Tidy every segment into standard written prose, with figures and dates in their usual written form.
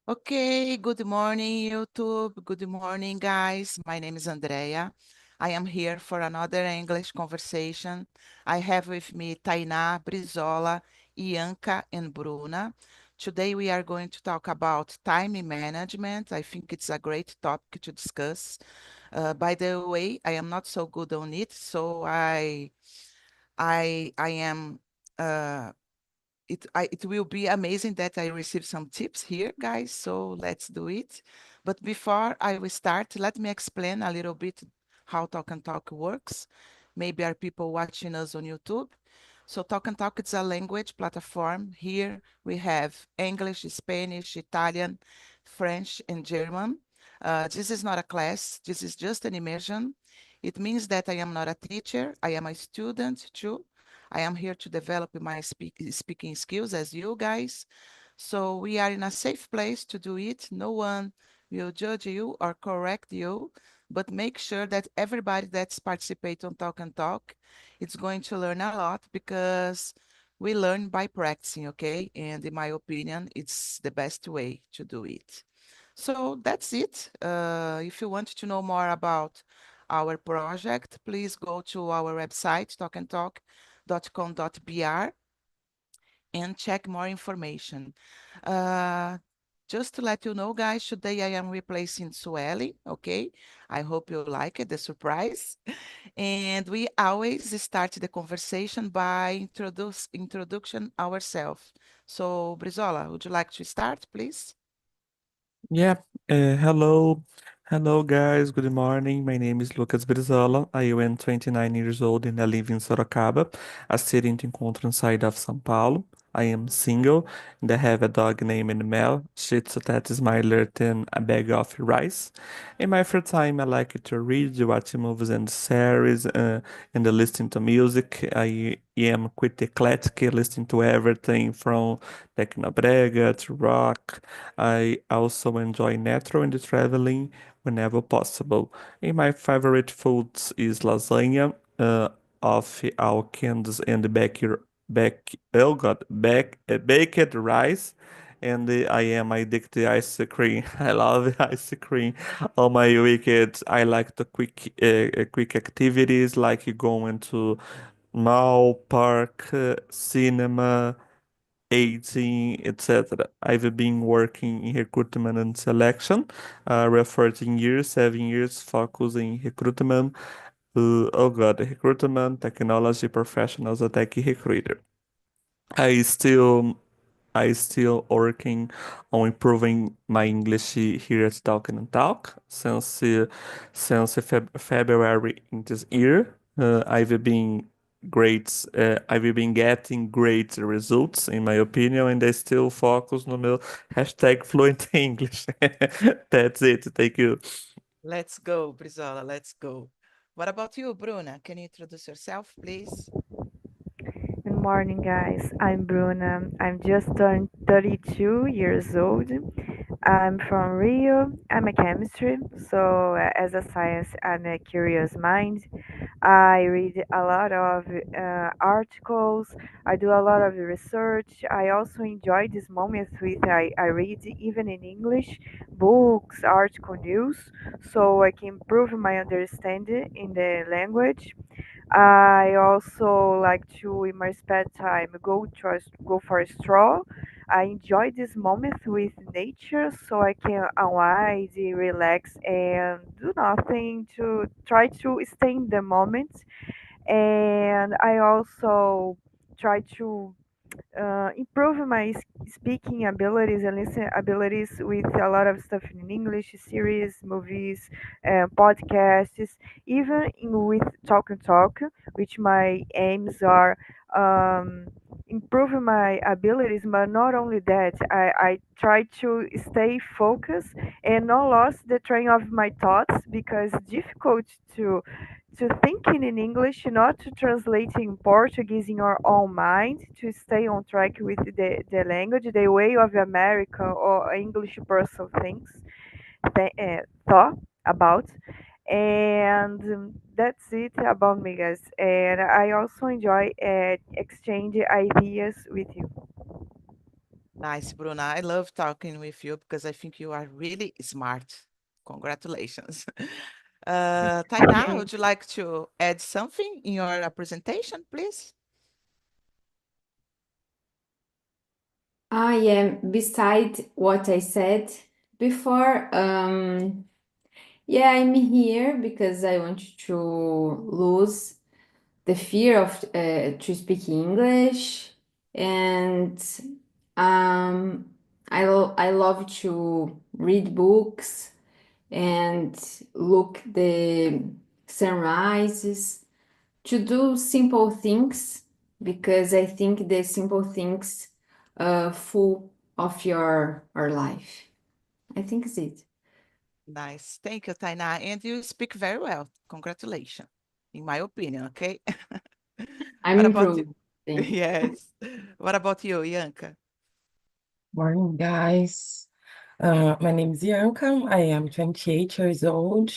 Okay, good morning, YouTube. Good morning, guys. My name is Andrea. I am here for another English conversation. I have with me Tainá, Brizola, Ianca, and Bruna. Today we are going to talk about time management. I think it's a great topic to discuss. By the way, I am not so good on it, so I am uh, it will be amazing that I receive some tips here, guys. So let's do it. But before I will start, let me explain a little bit how Talk and Talk works. Maybe are people watching us on YouTube. So Talk and Talk is a language platform. Here we have English, Spanish, Italian, French, and German. This is not a class. This is just an immersion. It means that I am not a teacher. I am a student too. I am here to develop my speaking skills as you guys. So we are in a safe place to do it. No one will judge you or correct you, but make sure that everybody that's participate on Talk and Talk is going to learn a lot because we learn by practicing, okay? And in my opinion, it's the best way to do it. So that's it. If you want to know more about our project, please go to our website, talkandtalk.com.br, and check more information. Uh, just to let you know, guys, today I am replacing Sueli, okay? I hope you like it, the surprise. And we always start the conversation by introduction ourselves. So, Brizola, would you like to start, please? Yeah, hello guys, good morning. My name is Lucas Brizola. I am 29 years old and I live in Sorocaba, a city in the encontro inside of São Paulo. I am single and I have a dog named Mel. Shih Tzu that is smiler than a bag of rice. In my free time, I like to read, watch movies and series, and listen to music. I am quite eclectic, listening to everything from technobrega to rock. I also enjoy natural and traveling whenever possible. And my favorite foods is lasagna, of our cans and baked rice. And I am addicted to ice cream. I love ice cream. On my weekends, I like the quick activities like going to mall, park, cinema, 18, etc. I've been working in recruitment and selection, 14 years, 7 years focusing recruitment. Oh God, recruitment, technology professionals, a tech recruiter. I still I still working on improving my English here at Talk and Talk since February in this year. I've been getting great results in my opinion, and I still focus on my hashtag fluent English. That's it. Thank you. Let's go, Brizola, let's go. What about you, Bruna? Can you introduce yourself, please? Good morning, guys. I'm Bruna. I'm just turned 32 years old. I'm from Rio. I'm a chemistry, so as a science, I'm a curious mind. I read a lot of articles. I do a lot of research. I also enjoy this moment with I read even in English books, article news, so I can improve my understanding in the language. I also like to, in my spare time, go for a stroll. I enjoy this moment with nature, so I can unwind, relax, and do nothing to try to stay in the moment. And I also try to improve my speaking abilities and listening abilities with a lot of stuff in English, series, movies, podcasts, even with Talk and Talk, which my aims are improving my abilities. But not only that, I try to stay focused and not lost the train of my thoughts because it's difficult to thinking in English, not to translate in Portuguese in your own mind, to stay on track with the language, the way of American or English person thinks, thought about. And that's it about me, guys. And I also enjoy exchange ideas with you. Nice, Bruna. I love talking with you because I think you are really smart. Congratulations. Tainá, would you like to add something in your presentation, please? Yeah, beside what I said before, yeah, I'm here because I want to lose the fear of to speak English, and um, I love to read books and look the sunrises, to do simple things, because I think the simple things full of your life. I think it's it. Nice. Thank you, Tainá. And you speak very well. Congratulations, in my opinion, okay? I'm What about you? improved. Thank you. Yes. What about you, Yanka? Morning, guys. My name is Bianca. I am 28 years old.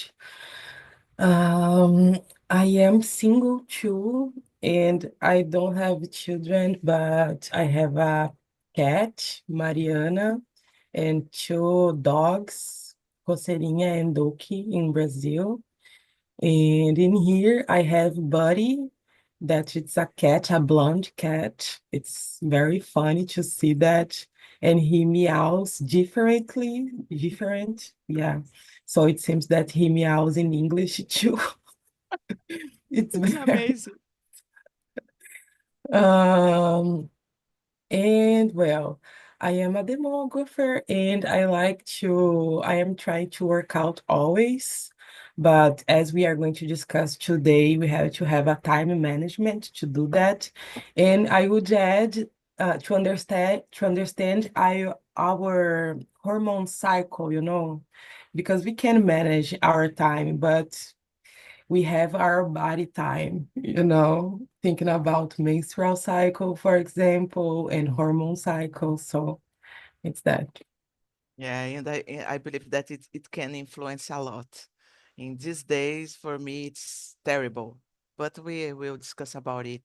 Um, I am single too, and I don't have children, but I have a cat, Mariana, and two dogs, Coceirinha and Doki, in Brazil. And in here, I have Buddy, that it's a cat, a blonde cat. It's very funny to see that. And he meows different. Yeah. So it seems that he meows in English too. It's very, Amazing. um, and well, I am a demographer and I am trying to work out always. But as we are going to discuss today, we have to have a time management to do that. And I would add to understand our hormone cycle, because we can manage our time, but we have our body time, thinking about menstrual cycle, for example, and hormone cycle. So it's that. Yeah, and I believe that it can influence a lot. In these days, for me, it's terrible, but we will discuss about it.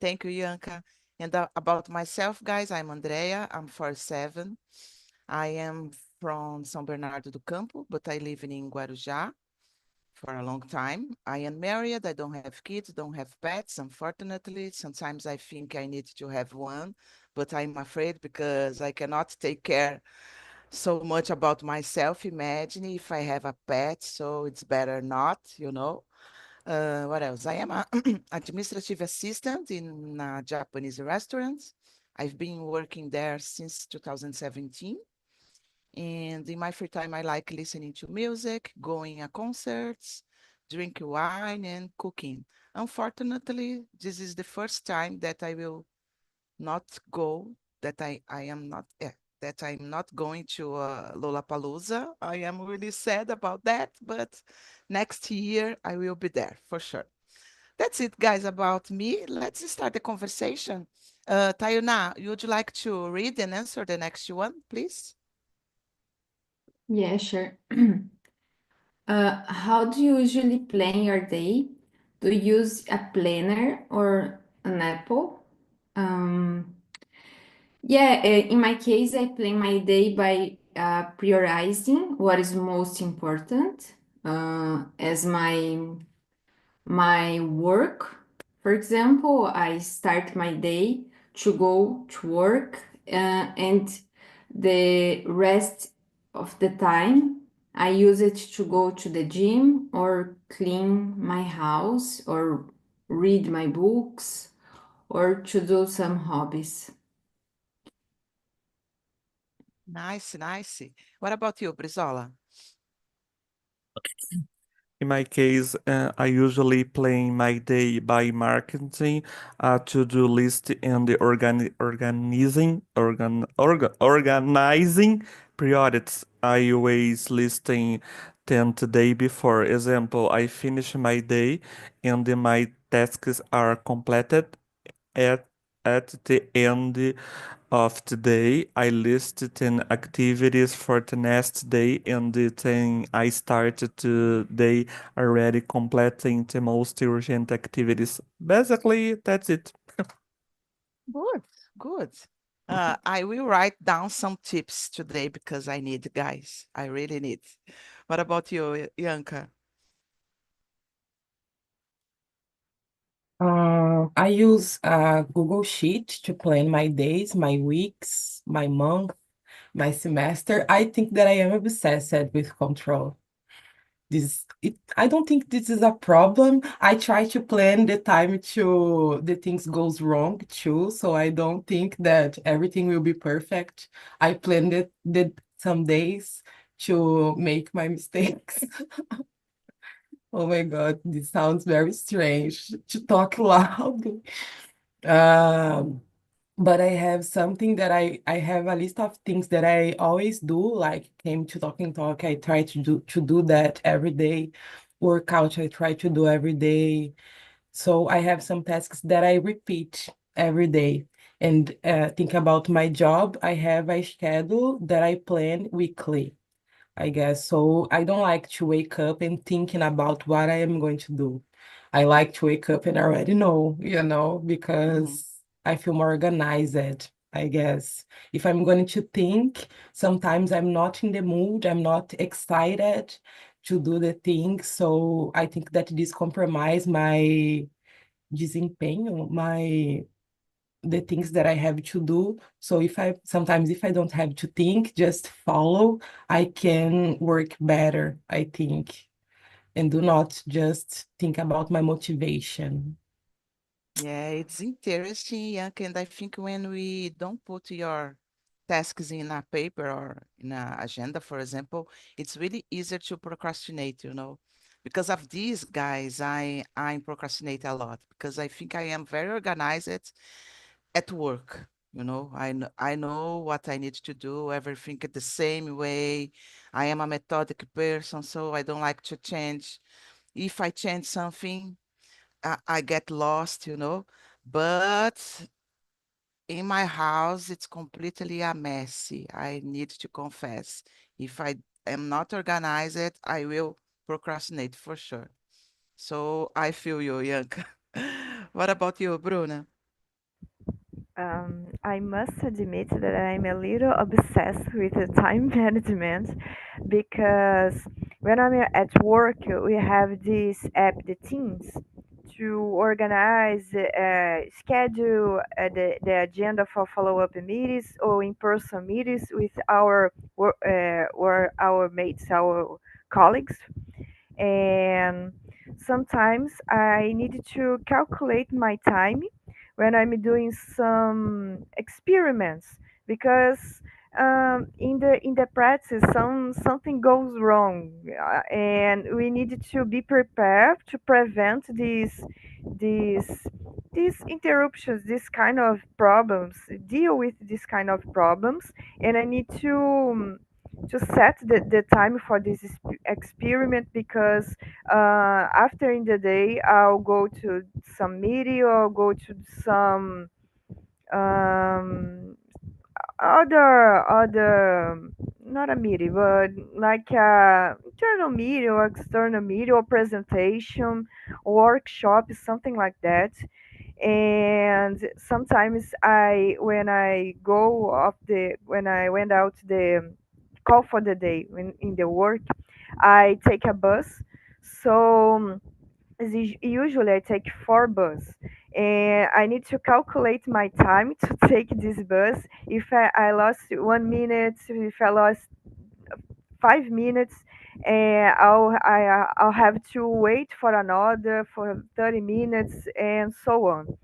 Thank you, Yanka. And about myself, guys, I'm Andrea. I'm 47. I am from São Bernardo do Campo, but I live in Guarujá for a long time. I am married. I don't have kids, don't have pets, unfortunately. Sometimes I think I need to have one, but I'm afraid because I cannot take care so much about myself. Imagine if I have a pet, so it's better not, you know. What else? I am a administrative assistant in a Japanese restaurant. I've been working there since 2017. And in my free time, I like listening to music, going to concerts, drink wine, and cooking. Unfortunately, this is the first time that I will not go, I am not, that I'm not going to Lollapalooza. I am really sad about that, but next year I will be there for sure. That's it, guys, about me. Let's start the conversation. Tayuna, would you like to read and answer the next one, please? Yeah, sure. How do you usually plan your day? Do you use a planner or an Apple? Um, yeah, in my case, I plan my day by prioritizing what is most important as my work. For example, I start my day to go to work, and the rest of the time I use it to go to the gym or clean my house or read my books or to do some hobbies. Nice, nice. What about you, Brizola? In my case, I usually plan my day by marketing a to-do list and the organizing priorities. I always listing 10 the day before. Example, I finish my day and then my tasks are completed at the end of the day. I listed 10 activities for the next day, and the 10 I started today already completing the most urgent activities. Basically, that's it. Good, good. I will write down some tips today because I need, guys. I really need. What about you, Yanka? I use Google Sheet to plan my days, my weeks, my month, my semester. I think that I am obsessed with control. I don't think this is a problem. I try to plan the time to the things goes wrong too, so I don't think that everything will be perfect. I planned the some days to make my mistakes. Oh my God, this sounds very strange to talk loud. Um, but I have something that I have a list of things that I always do, like came to talking talk. I try to do that every day. Workout, I try to do every day. So I have some tasks that I repeat every day. And think about my job, I have a schedule that I plan weekly. I guess. So I don't like to wake up and thinking about what I am going to do. I like to wake up and already know, Mhm. because I feel more organized, I guess. If I'm going to think, sometimes I'm not in the mood, I'm not excited to do the thing. So I think that this compromise my desempenho, my the things that I have to do. So if I don't have to think, just follow, I can work better, I think, and do not just think about my motivation. Yeah, it's interesting, Yanka, and I think when we don't put your tasks in a paper or in an agenda, for example, it's really easier to procrastinate, Because of these guys, I procrastinate a lot because I think I am very organized at work. I know what I need to do, everything the same way. I am a methodic person, so I don't like to change. If I change something, I get lost. But in my house, it's completely a messy. I need to confess. If I am not organized, I will procrastinate for sure. So I feel you, Yanka. What about you, Bruna? I must admit that I'm a little obsessed with the time management because when I'm at work, we have this app, the Teams, to organize, schedule the agenda for follow-up meetings or in-person meetings with or our mates, our colleagues, and sometimes I need to calculate my time when I'm doing some experiments because in the practice something goes wrong, and we need to be prepared to prevent these these interruptions, this kind of problems, deal with this kind of problems, and I need to set the time for this experiment because after in the day I'll go to some meeting or go to some um, other not a meeting but like a internal meeting or external meeting or presentation, workshop, something like that. And sometimes when I went out the call for the day in the work, I take a bus. So usually I take four bus, and I need to calculate my time to take this bus. If I lost 1 minute, if I lost 5 minutes, and I'll have to wait for another for 30 minutes and so on.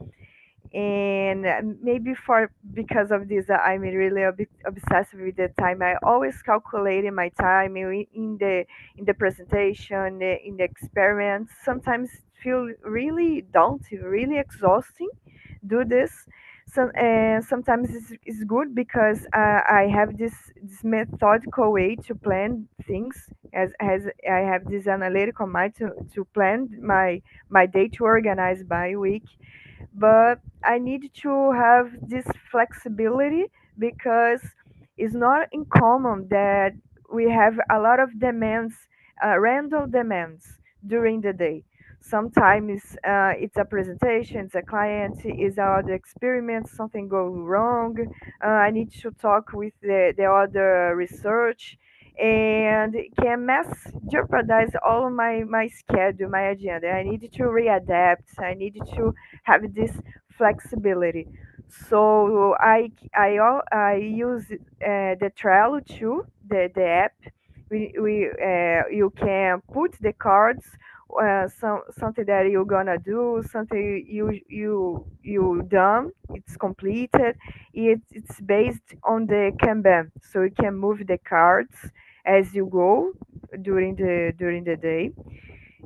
And maybe for because of this, I'm really a bit obsessed with the time. I always calculating my time in the presentation, in the experiments. Sometimes feel really daunting, really exhausting do this. And sometimes it's good because I have this methodical way to plan things, as I have this analytical mind to plan my day, to organize by week. But I need to have this flexibility because it's not uncommon that we have a lot of demands, random demands during the day. Sometimes it's a presentation, it's a client, it's other experiment, something go wrong. I need to talk with the other research, and it can jeopardize all of my schedule, my agenda. I need to readapt. I need to have this flexibility. So I use the Trello too, the app. We You can put the cards, something that you're gonna do, something you done, it's completed. It's based on the Kanban, so you can move the cards as you go during the day.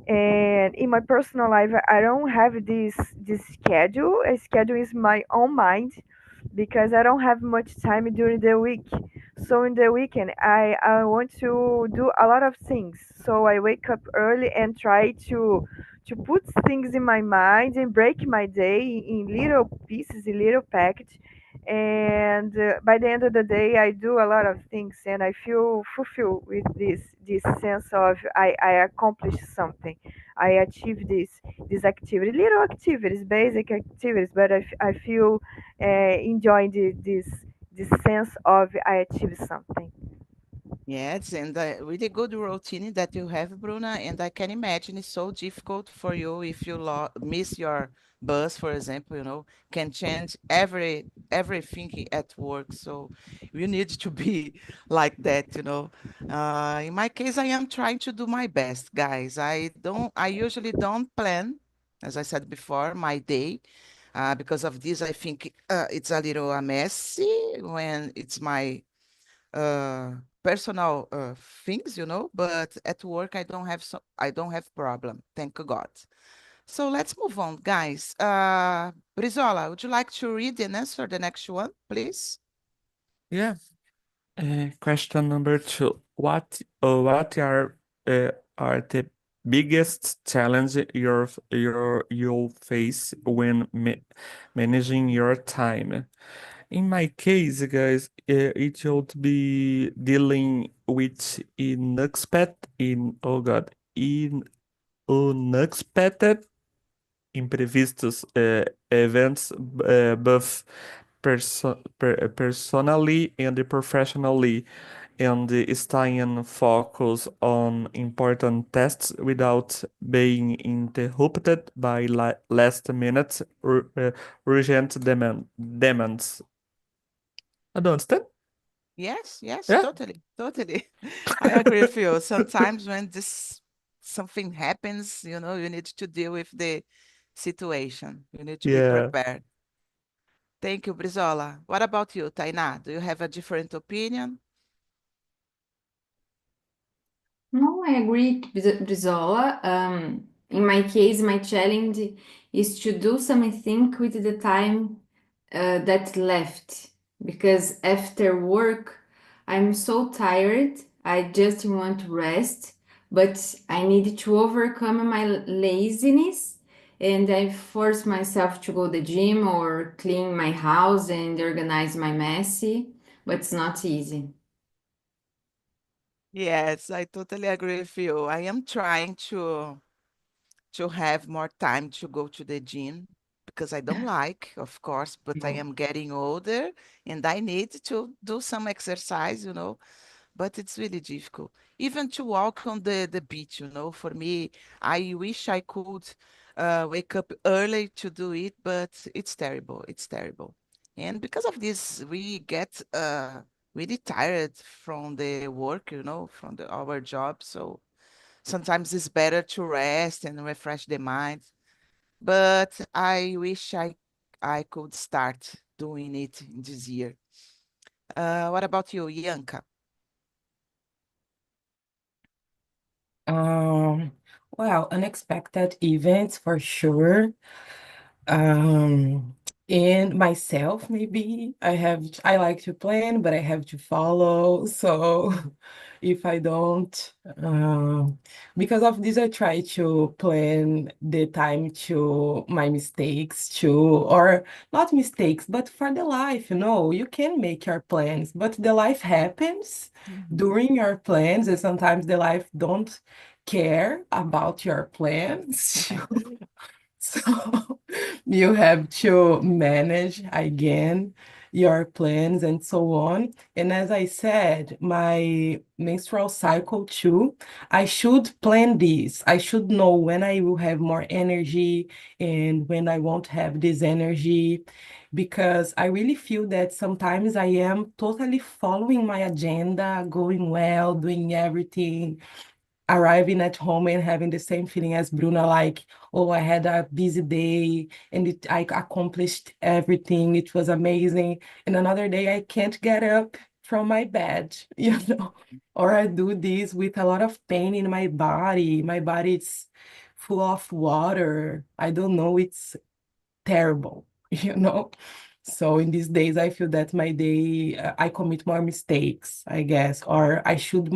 And in my personal life, I don't have this schedule. A schedule is my own mind, because I don't have much time during the week. So in the weekend, I want to do a lot of things. So I wake up early and try to put things in my mind and break my day in little pieces, in little package. And by the end of the day, I do a lot of things, and I feel fulfilled with this sense of I accomplished something. I achieved this activity, little activities, basic activities, but I feel enjoying this sense of I achieved something. Yes, and a really good routine that you have, Bruna. And I can imagine it's so difficult for you if you miss your bus, for example, can change everything at work. So you need to be like that. In my case, I am trying to do my best, guys. I usually don't plan, as I said before, my day. Because of this, I think it's a little messy when it's my uh personal things, but at work I don't have problem, thank God. So let's move on, guys. Brizola, would you like to read and answer the next one, please? Yeah. Question number two. What are the biggest challenge you'll face when managing your time? In my case, guys, it would be dealing with in unexpected, imprevistos events, both personally and professionally, and staying focused on important tasks without being interrupted by last minute urgent demands. I don't understand. Yes, yes, Yeah. totally, totally. I agree with you. Sometimes when this something happens, you need to deal with the situation. You need to be Yeah. prepared. Thank you, Brizola. What about you, Tainá? Do you have a different opinion? No, I agree, Brizola. In my case, my challenge is to do something with the time that left. Because after work, I'm so tired, I just want to rest, but I need to overcome my laziness, and I force myself to go to the gym or clean my house and organize my messy, but it's not easy. Yes, I totally agree with you. I am trying to have more time to go to the gym because I don't like, of course, but I am getting older and I need to do some exercise, but it's really difficult. Even to walk on the beach, for me, I wish I could wake up early to do it, but it's terrible. It's terrible. And because of this, we get really tired from the work, from our job. So sometimes it's better to rest and refresh the mind. But I wish I could start doing it this year. What about you, Yanka? Um, well, unexpected events for sure. Um, and myself, maybe I like to plan, but I have to follow. So if I don't, because of this, I try to plan the time to my mistakes or not mistakes, but for the life, you can make your plans, but the life happens Mhm. during your plans, and sometimes the life don't care about your plans. So you have to manage again your plans and so on. And as I said, my menstrual cycle too, I should plan this. I should know when I will have more energy and when I won't have this energy, because I really feel that sometimes I am totally following my agenda, going well, doing everything, arriving at home and having the same feeling as Bruna, like, oh, I had a busy day and I accomplished everything. It was amazing. And another day I can't get up from my bed, or I do this with a lot of pain in my body. My body is full of water. I don't know, it's terrible, you know? So in these days, I feel that my day, I commit more mistakes, I guess, or I should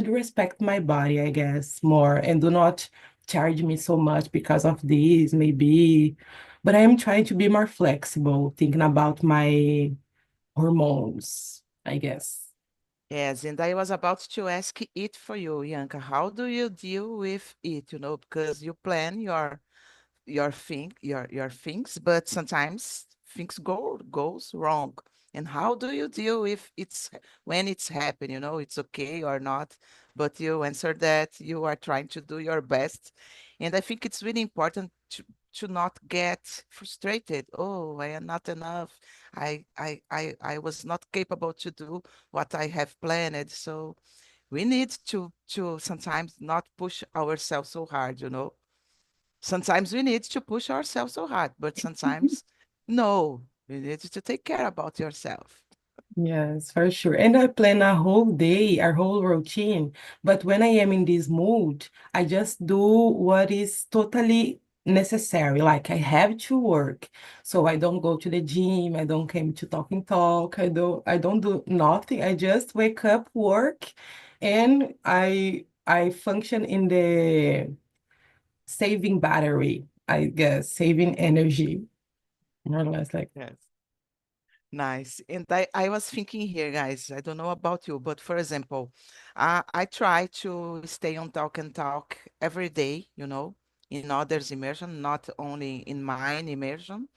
respect my body, I guess, more, and do not charge me so much because of this, maybe. But I am trying to be more flexible, thinking about my hormones, I guess. Yes, and I was about to ask it for you, Yanka. How do you deal with it? Because you plan your things, but sometimes things goes wrong. And how do you deal with it's when it's happened? It's okay or not, but you answer that you are trying to do your best. And I think it's really important to not get frustrated. Oh, I am not enough. I was not capable to do what I have planned. So we need to sometimes not push ourselves so hard. Sometimes we need to push ourselves so hard, but sometimes no, you need to take care about yourself. Yes, for sure. And I plan a whole day, a whole routine. But when I am in this mood, I just do what is totally necessary. Like I have to work. So I don't go to the gym. I don't come to talk and talk. I don't do nothing. I just wake up, work, and I function in the saving battery, I guess, saving energy, more or less like. Yes. Nice. And I was thinking here, guys, I don't know about you, but for example, I try to stay on Talk and Talk every day, in others' immersion, not only in mine immersion.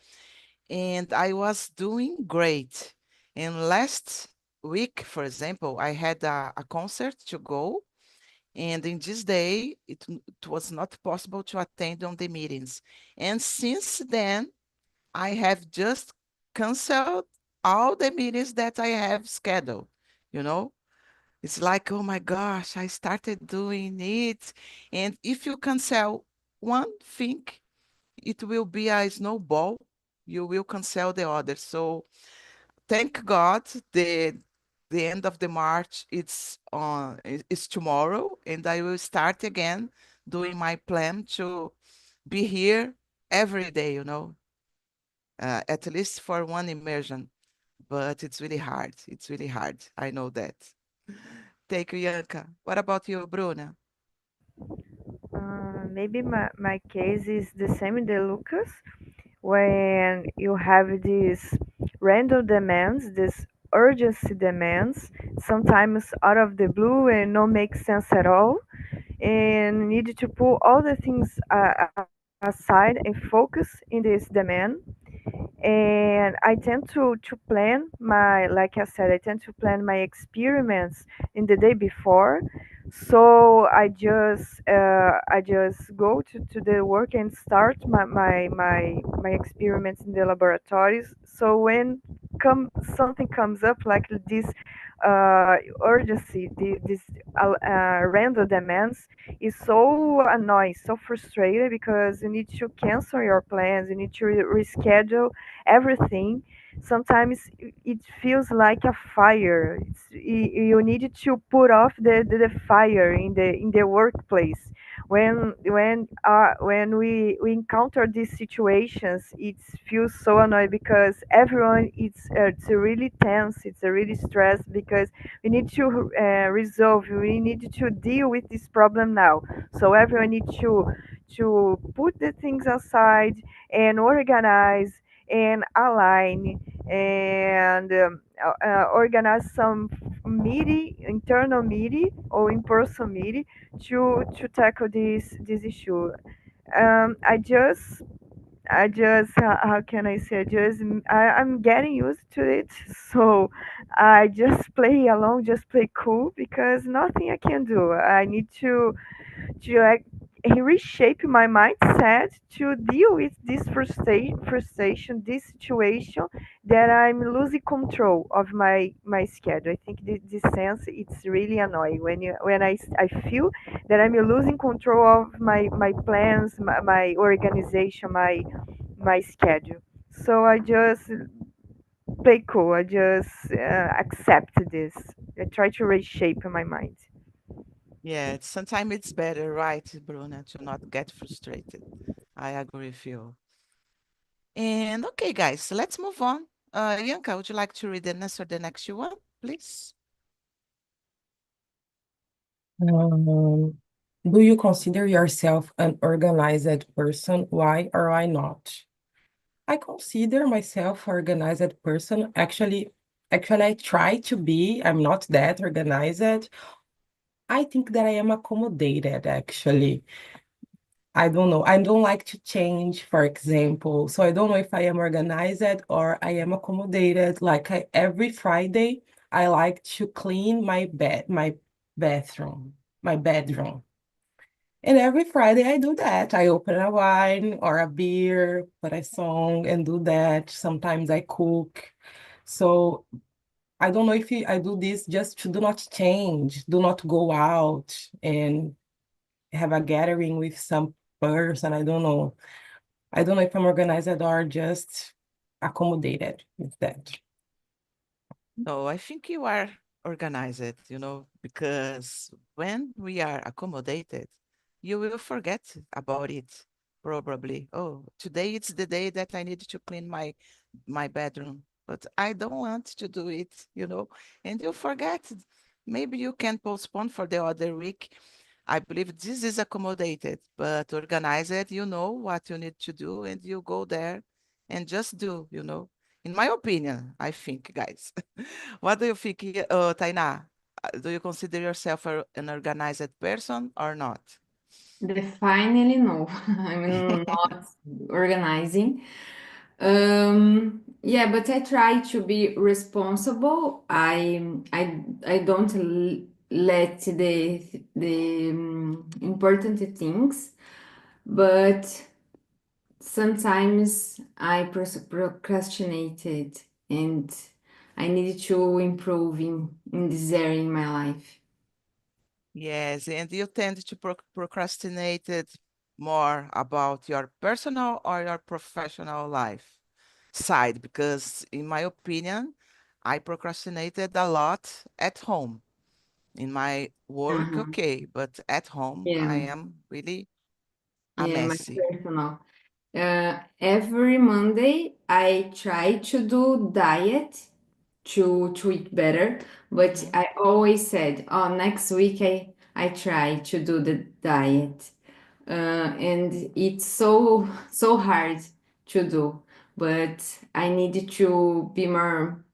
And I was doing great. And last week, for example, I had a concert to go. And in this day, it was not possible to attend on the meetings. And since then, I have just canceled all the meetings that I have scheduled. You know, it's like, oh my gosh, I started doing it. And if you cancel one thing, it will be a snowball. You will cancel the other. So thank God the end of the March it's tomorrow, and I will start again doing my plan to be here every day, at least for one immersion. But it's really hard. It's really hard. I know that. Thank you, Yanka. What about you, Bruna? Maybe my case is the same in the Lucas, when you have these random demands, these urgency demands, sometimes out of the blue and no make sense at all, and need to put all the things aside and focus in this demand. And I tend to plan my, like I said, I tend to plan my experiments in the day before. So I just go to the work and start my experiments in the laboratories. So when something comes up like this urgency, this random demands, is so annoying, so frustrated, because you need to cancel your plans, you need to reschedule everything. Sometimes it feels like a fire. You need to put off the fire in the workplace. When we encounter these situations, it feels so annoying, because everyone it's really tense, it's really stressed, because we need to resolve, we need to deal with this problem now. So everyone needs to put the things aside and organize and align and organize some meeting, internal meeting or in-person meeting to tackle this issue. I just how can I say, I'm getting used to it. So I just play along, just play cool, because nothing I can do. I need to reshape my mindset to deal with this frustration, this situation, that I'm losing control of my schedule. I think this sense, it's really annoying when I feel that I'm losing control of my plans, my organization, my schedule. So I just play cool. I just accept this. I try to reshape my mind. Yeah, sometimes it's better, right, Bruna, to not get frustrated. I agree with you. And okay, guys, so let's move on. Yanka, would you like to read and answer the next one, please? Um, do you consider yourself an organized person? Why or why not? I consider myself organized person. Actually, I try to be. I'm not that organized. I think that I am accommodated, actually. I don't know. I don't like to change, for example. So I don't know if I am organized or I am accommodated. Like every Friday, I like to clean my bathroom, my bedroom. And every Friday I do that. I open a wine or a beer, put a song and do that. Sometimes I cook. So I don't know if I do this just to do not change, do not go out and have a gathering with some person. I don't know. I don't know if I'm organized or just accommodated with that. No, I think you are organized, because when we are accommodated, you will forget about it, probably. Oh, today it's the day that I need to clean my bedroom, but I don't want to do it, and you forget. Maybe you can postpone for the other week. I believe this is accommodated, but organized, you know what you need to do, and you go there and just do. In my opinion, I think, guys. What do you think, Tainá? Do you consider yourself an organized person or not? Definitely no. I'm not organizing. Yeah, but I try to be responsible. I don't let the important things, but sometimes I procrastinated, and I need to improve in this area in my life. Yes, and you tend to procrastinate it more about your personal or your professional life side, because in my opinion, I procrastinated a lot at home. In my work, Uh-huh. okay, but at home, I Yeah, am really a yeah, my messy. personal. Every Monday I try to do diet to eat better, but Mhm. I always said, oh, next week I try to do the diet. And it's so hard to do, but I need to be more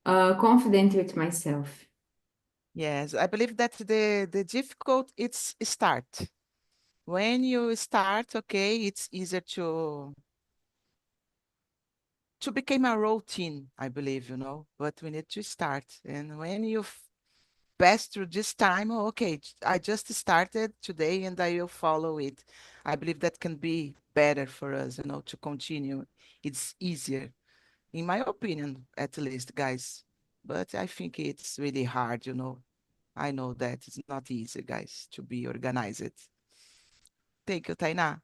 confident with myself. Yes, I believe that the difficult it's start. When you start, okay, it's easier to become a routine, I believe. But we need to start. And when you pass through this time, oh, okay, I just started today and I will follow it. I believe that can be better for us, to continue. It's easier, in my opinion, at least, guys. But I think it's really hard. I know that it's not easy, guys, to be organized. Thank you, Tainá.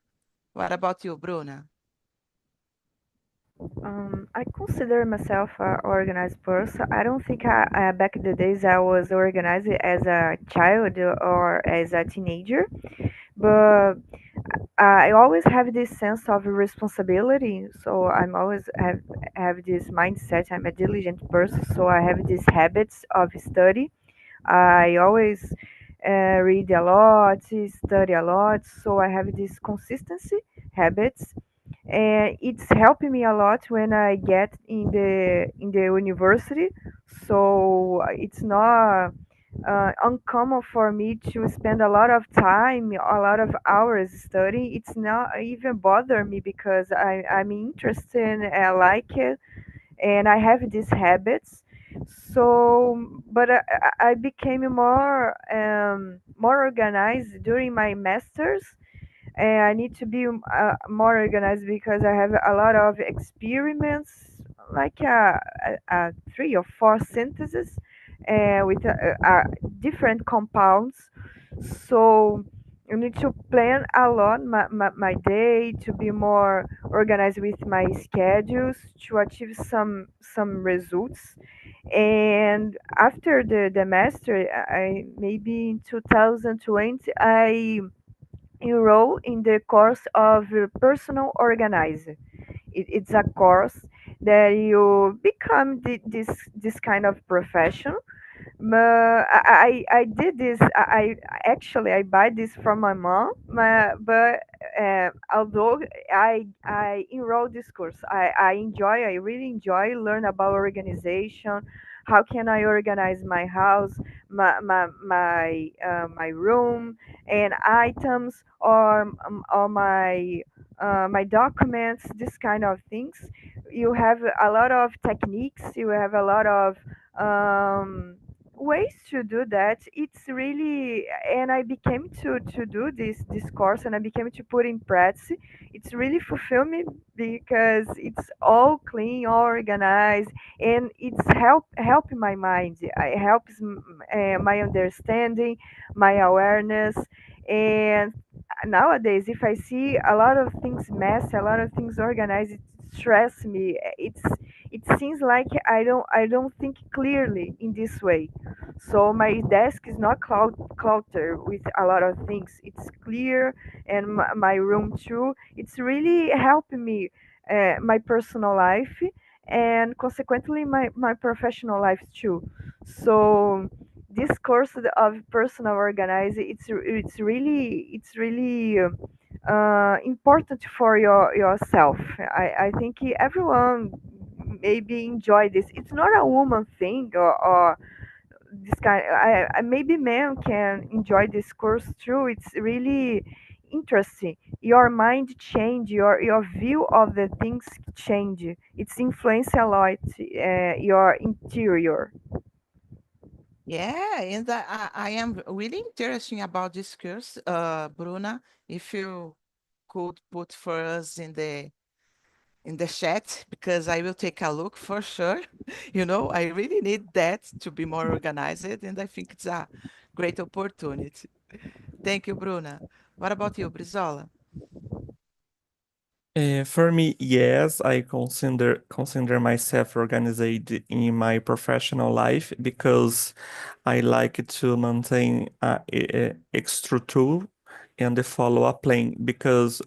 What about you, Bruna? I consider myself an organized person. I don't think back in the days I was organized as a child or as a teenager, but I always have this sense of responsibility. So I'm always have this mindset. I'm a diligent person, so I have these habits of study. I always read a lot, study a lot. So I have this consistency habits, and it's helping me a lot when I get in the university. So it's not uncommon for me to spend a lot of time, a lot of hours studying. It's not even bother me because I'm interested, I like it, and I have these habits. So, but I became more organized during my masters, and I need to be more organized because I have a lot of experiments, like 3 or 4 syntheses with different compounds. So you need to plan a lot my day to be more organized with my schedules to achieve some results. And after the master, I maybe in 2020 I enroll in the course of personal organizer. It's a course that you become this kind of profession. I did this. Actually I buy this from my mom. But although I enrolled this course, I really enjoy learn about organization. How can I organize my house, my room, and items, or my documents, this kind of things. You have a lot of techniques. You have a lot of um, ways to do that. It's really, and I became to do this course, and I became to put in practice. It's really fulfill me because it's all clean, all organized, and it's helping my mind. It helps my understanding, my awareness. And nowadays, if I see a lot of things messy, a lot of things organized, it stress me. It seems like I don't think clearly in this way. So my desk is not cluttered with a lot of things. It's clear, and my room too. It's really helping me, my personal life, and consequently my professional life too. So this course of personal organizing, it's really important for yourself. I think everyone maybe enjoy this. It's not a woman thing, or this kind. Maybe men can enjoy this course too. It's really interesting. Your mind change, your view of the things change. It's influence a lot your interior. Yeah, and I am really interested about this course, Bruna. If you could put for us in the chat, because I will take a look for sure. You know, I really need that to be more organized, and I think it's a great opportunity. Thank you, Bruna. What about you, Brizola? For me, yes, I consider myself organized in my professional life because I like to maintain a structure and follow a plan. Because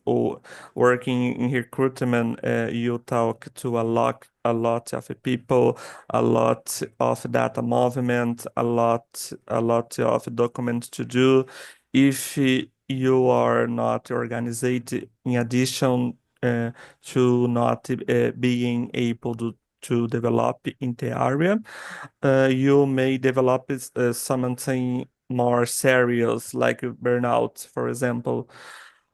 working in recruitment, you talk to a lot of people, a lot of data movement, a lot of documents to do. If you are not organized, in addition to not being able to develop in the area, you may develop something more serious, like burnout, for example.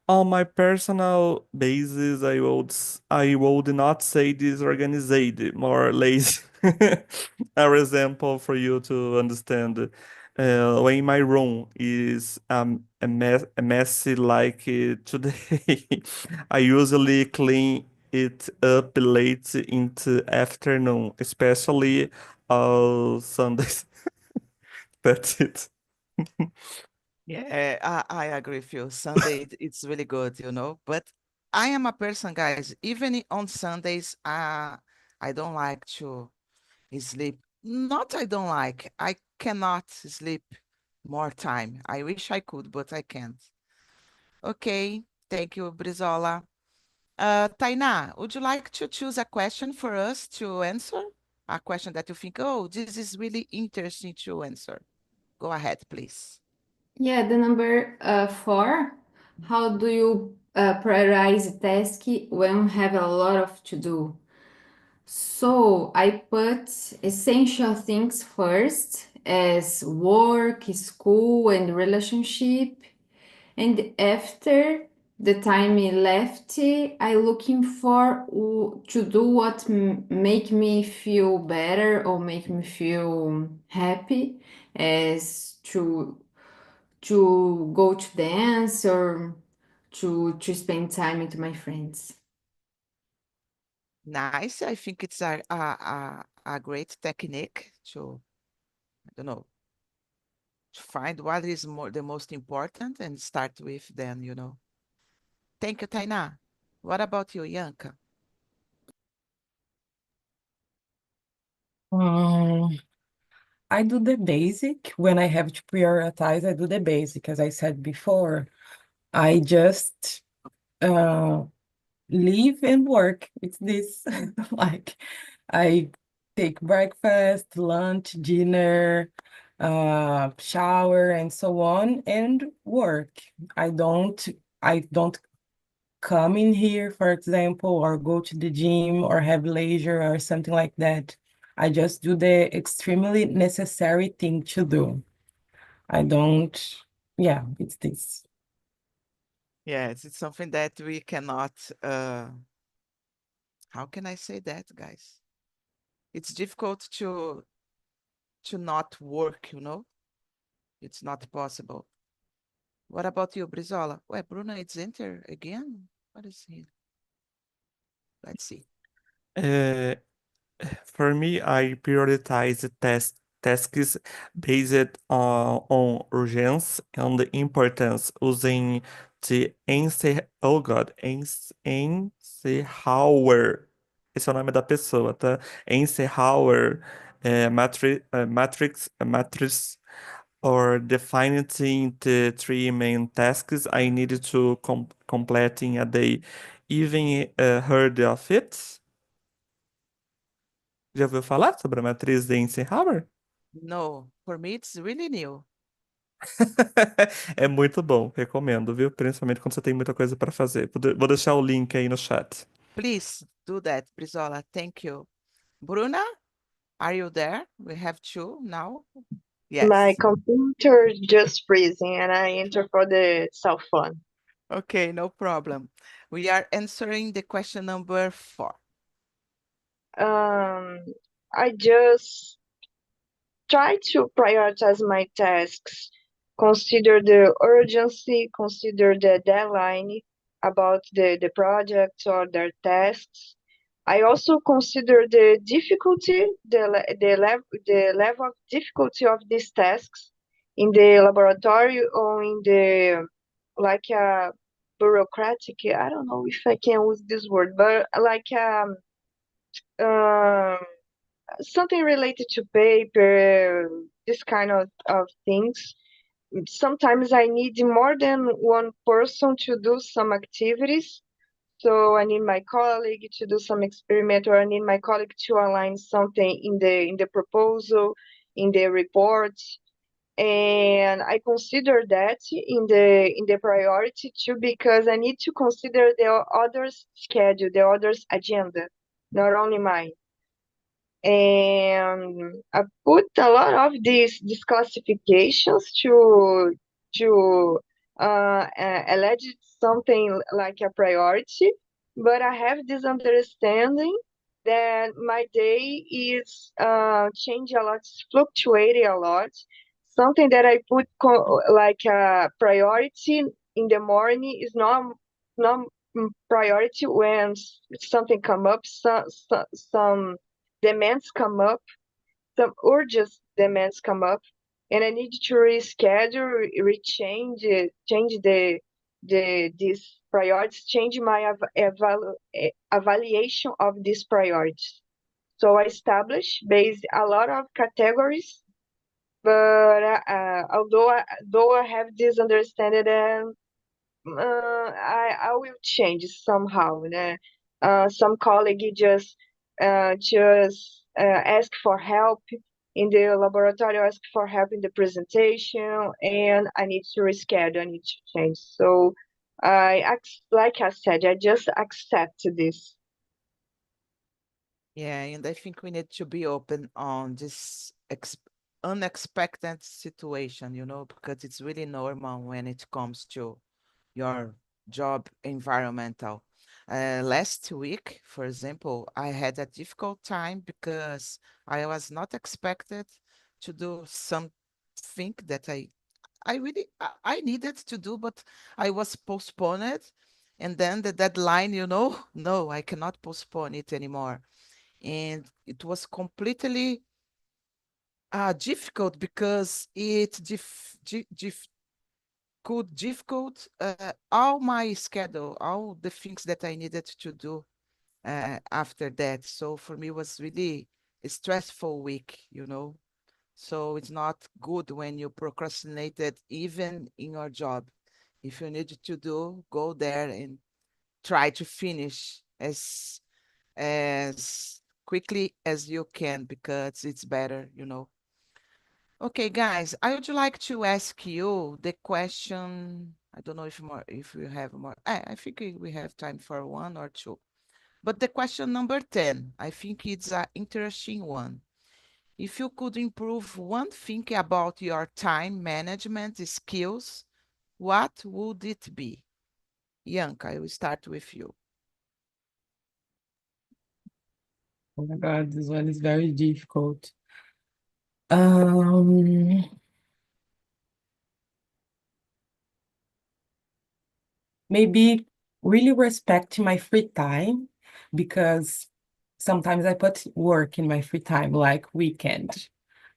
On my personal basis, I would not say disorganized, more lazy. An example for you to understand. When my room is a messy like today, I usually clean it up late into afternoon, especially on Sundays. That's it. Yeah, I agree with you. Sunday, it's really good, you know. But I am a person, guys, even on Sundays, I don't like to sleep. Not I don't like, I cannot sleep more time. I wish I could, but I can't. Okay, thank you, Brizola. Tainá, would you like to choose a question for us to answer? A question that you think, oh, this is really interesting to answer. Go ahead, please. Yeah, the number 4. How do you prioritize task when have a lot of to do. So I put essential things first as work, school, and relationship. And after the time left, I looking for to do what make me feel better or make me feel happy, as to go to dance or to spend time with my friends. Nice. I think it's a great technique to, I don't know, to find what is the most important and start with then, you know. Thank you, Taina. What about you, Yanka? Um, I do the basic. When I have to prioritize, I do the basic. As I said before, I just uh, live and work. It's this. Like, I take breakfast, lunch, dinner, shower, and so on, and work. I don't, I don't come in here, for example, or go to the gym or have leisure or something like that. I just do the extremely necessary thing to do. I don't, yeah, it's this. Yes, it's something that we cannot, how can I say that, guys? It's difficult to not work, you know? It's not possible. What about you, Brizola? Well, Bruno, it's enter again? What is he? Let's see. Uh, For me, I prioritize tasks based on urgence and importance using the Eisenhower. Esse é o nome da pessoa, tá? Eisenhower matrix or defining the three main tasks I needed to complete in a day. Even heard of it? Já ouviu falar sobre a matriz de Eisenhower? No, for me, it's really new. É muito bom, recomendo, viu? Principalmente quando você tem muita coisa para fazer. Vou deixar o link aí no chat. Please do that, Brizola. Thank you. Bruna, are you there? We have two now. My Yes. computer just freezing and I enter for the cell phone. Okay, no problem. We are answering the question number 4. I just try to prioritize my tasks, consider the urgency, consider the deadline about the project or their tasks. I also consider the difficulty, the level of difficulty of these tasks in the laboratory or in the like a bureaucratic. I don't know if I can use this word, but like um something related to paper, this kind of things. Sometimes I need more than one person to do some activities. So I need my colleague to do some experiment, or I need my colleague to align something in the proposal, in the report. And I consider that in the priority too, because I need to consider the others' schedule, the others' agenda, not only mine. And I put a lot of these classifications to allege something like a priority, but I have this understanding that my day is change a lot, fluctuating a lot. Something that I put like a priority in the morning is not priority when something come up, some demands come up, some urgent demands come up, and I need to reschedule, change the these priorities, change my evaluation of these priorities. So I establish based a lot of categories, but though I have this understanding and I will change somehow. Some colleague just ask for help in the laboratory, ask for help in the presentation, and I need to reschedule. I need to change. So like I said, I just accept this. Yeah, and I think we need to be open on this unexpected situation, because it's really normal when it comes to your job environmental. Last week, for example, I had a difficult time because I was not expected to do something that I needed to do, but I was postponed. And then the deadline, no, I cannot postpone it anymore. And it was completely difficult because it could difficult all my schedule, all the things that I needed to do after that. So for me, it was really a stressful week. So it's not good when you procrastinated even in your job. If you need to do, go there and try to finish as quickly as you can because it's better. Okay, guys, I would like to ask you the question. I don't know if we have more. I think we have time for one or two. But the question number 10, I think it's an interesting one. If you could improve one thing about your time management skills, what would it be? Yanka, I will start with you. Oh my God, this one is very difficult. Um, Maybe really respect my free time because sometimes I put work in my free time, like weekend.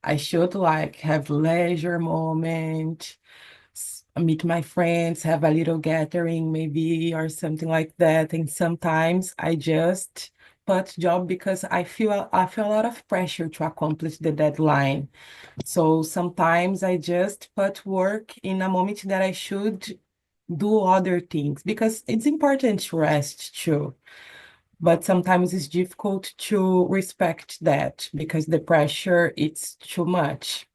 I should like have leisure moment, meet my friends, have a little gathering maybe or something like that. And sometimes I just put job because I feel a lot of pressure to accomplish the deadline. So sometimes I just put work in a moment that I should do other things because it's important to rest too. But sometimes it's difficult to respect that because the pressure it's too much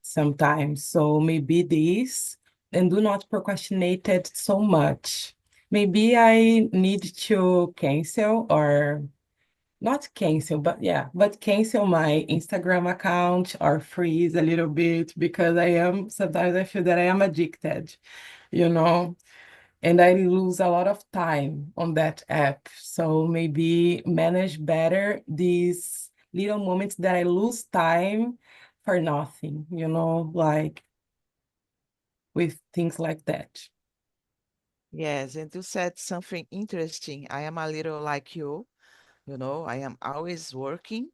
sometimes. So maybe this and do not procrastinate it so much. Maybe I need to cancel or not cancel, but yeah, but cancel my Instagram account or freeze a little bit because sometimes I feel that I am addicted, you know, and I lose a lot of time on that app. So maybe manage better these little moments that I lose time for nothing, like with things like that. Yes, and you said something interesting. I am a little like you, I am always working.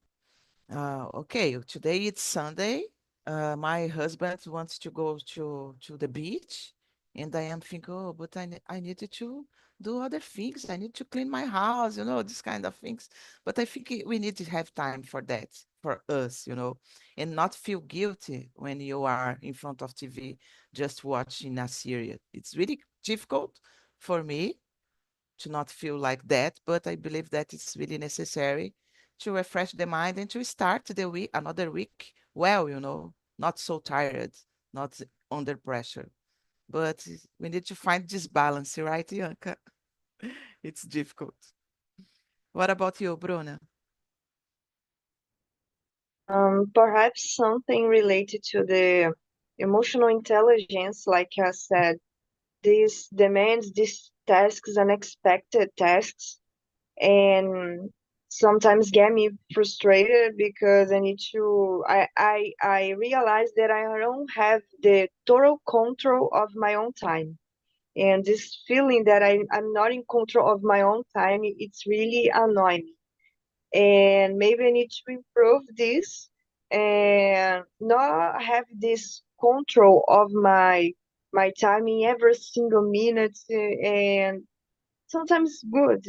Okay, today it's Sunday. My husband wants to go to the beach, and I am thinking, oh, but I needed to do other things. I need to clean my house, this kind of things. But I think we need to have time for that, for us, and not feel guilty when you are in front of TV just watching a series. It's really difficult for me to not feel like that, but I believe that it's really necessary to refresh the mind and to start the week, another week, well, not so tired, not under pressure. But we need to find this balance, right, Yanka? It's difficult. What about you, Bruna? Perhaps something related to the emotional intelligence, like I said, this demands these tasks, unexpected tasks, and sometimes get me frustrated because I realize that I don't have the total control of my own time. And this feeling that I'm not in control of my own time, it's really annoying me. And maybe I need to improve this and not have this control of my time in every single minute. And sometimes good.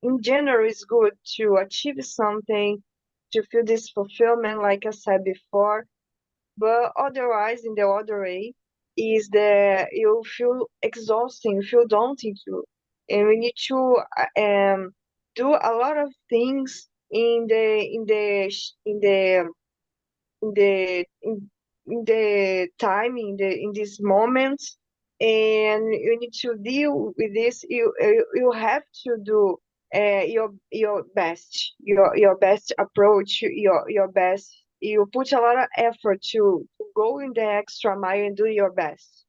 In general, it's good to achieve something, to feel this fulfillment, like I said before. But otherwise, in the other way, is that you feel exhausting, you feel daunting too, and we need to do a lot of things in the time in this moment, and you need to deal with this. You have to do your best, your best approach, your best. You put a lot of effort to go in the extra mile and do your best.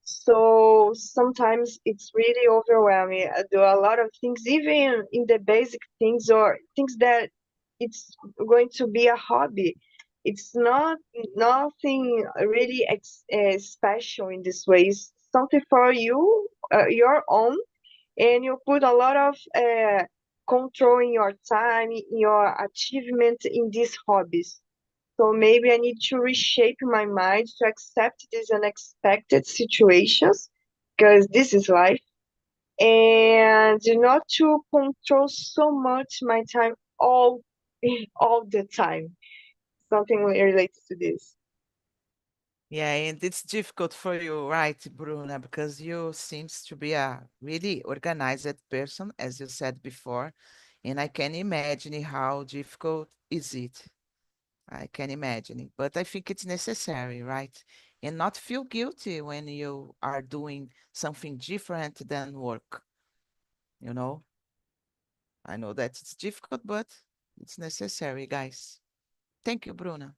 So sometimes it's really overwhelming. I do a lot of things, even in the basic things or things that it's going to be a hobby. It's not nothing really special in this way. It's something for you, your own, and you put a lot of control in your time, in your achievement in these hobbies. So maybe I need to reshape my mind to accept these unexpected situations, because this is life, and not to control so much my time all the time. Something related to this. Yeah, and it's difficult for you, right, Bruna? Because you seems to be a really organized person, as you said before, and I can imagine how difficult is it. I can imagine it, but I think it's necessary, right? And not feel guilty when you are doing something different than work, you know? I know that it's difficult, but it's necessary, guys. Thank you, Bruna.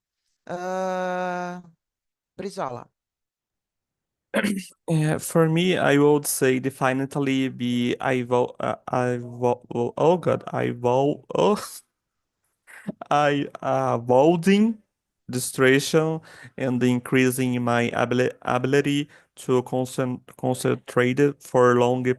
Uh, Brizola. For me, I would say definitely be oh God, I avoiding distraction and increasing my ability to concentrate for long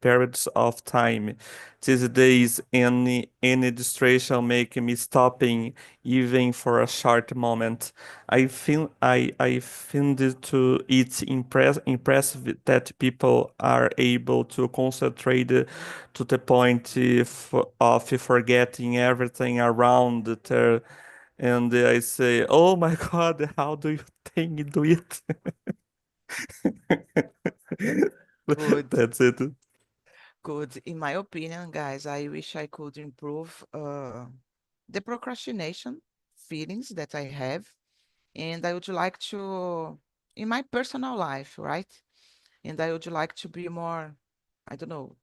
periods of time. These days, any distraction make me stopping even for a short moment. I find it's impressive that people are able to concentrate to the point of forgetting everything around there. And I say, "Oh my God, how do you think you do it?" Good, That's it. good. In my opinion, guys, I wish I could improve the procrastination feelings that I have. And I would like to, in my personal life, right? And I would like to be more, I don't know,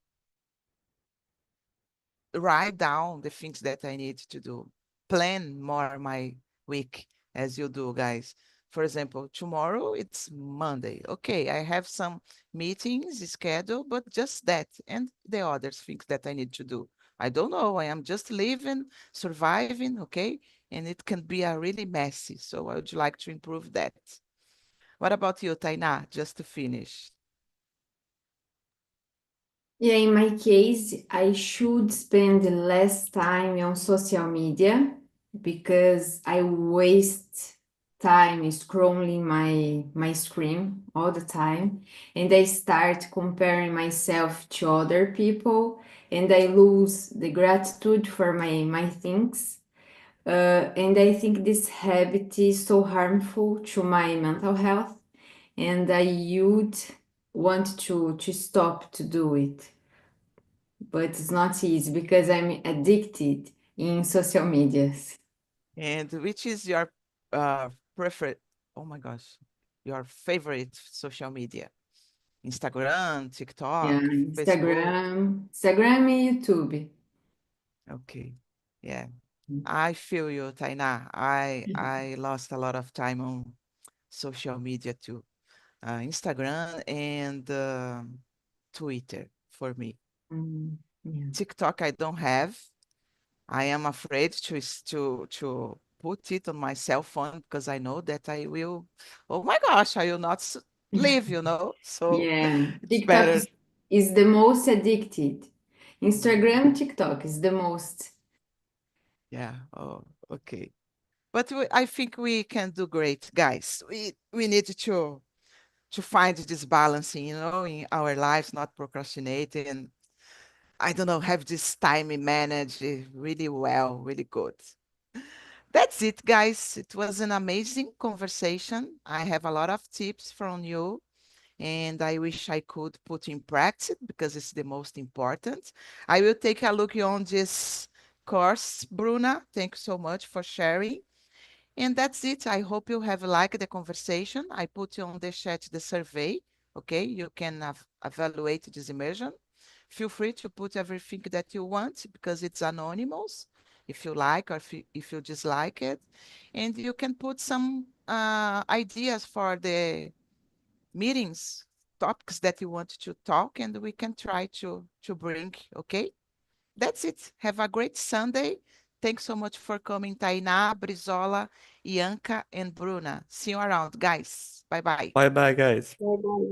write down the things that I need to do, plan more my week as you do, guys. For example, tomorrow it's Monday. Okay, I have some meetings scheduled, but just that and the other things that I need to do. I don't know. I am just living, surviving, okay? And it can be a really messy. So I would like to improve that. What about you, Tainá? Just to finish. Yeah, in my case, I should spend less time on social media because I waste time scrolling my screen all the time, and I start comparing myself to other people, and I lose the gratitude for my things. And I think this habit is so harmful to my mental health, and I would want to stop to do it, but it's not easy because I'm addicted in social medias. And which is your preferred, oh my gosh, your favorite social media? Instagram, Yeah, TikTok, Facebook? Instagram and YouTube. Okay. Yeah. I feel you, Taina. I lost a lot of time on social media too. Instagram and Twitter for me. Mm, yeah. TikTok I don't have. I am afraid to put it on my cell phone because I know that I will, oh my gosh, I will not live, you know? So Yeah, it's TikTok better. is the most addicted. Instagram, TikTok is the most. Yeah. Oh, okay. But I think we can do great, guys. We need to find this balancing, you know, in our lives, not procrastinate and I don't know, have this time managed really well, really good. That's it, guys. It was an amazing conversation. I have a lot of tips from you, and I wish I could put in practice because it's the most important. I will take a look on this course, Bruna. Thank you so much for sharing. And that's it. I hope you have liked the conversation. I put on the chat the survey. Okay, you can evaluate this immersion. Feel free to put everything that you want because it's anonymous, if you like or if you dislike it. And you can put some ideas for the meetings, topics that you want to talk, and we can try to bring, okay? That's it. Have a great Sunday. Thanks so much for coming, Tainá, Brizola, Ianca, and Bruna. See you around, guys. Bye-bye. Bye bye, guys. Bye bye,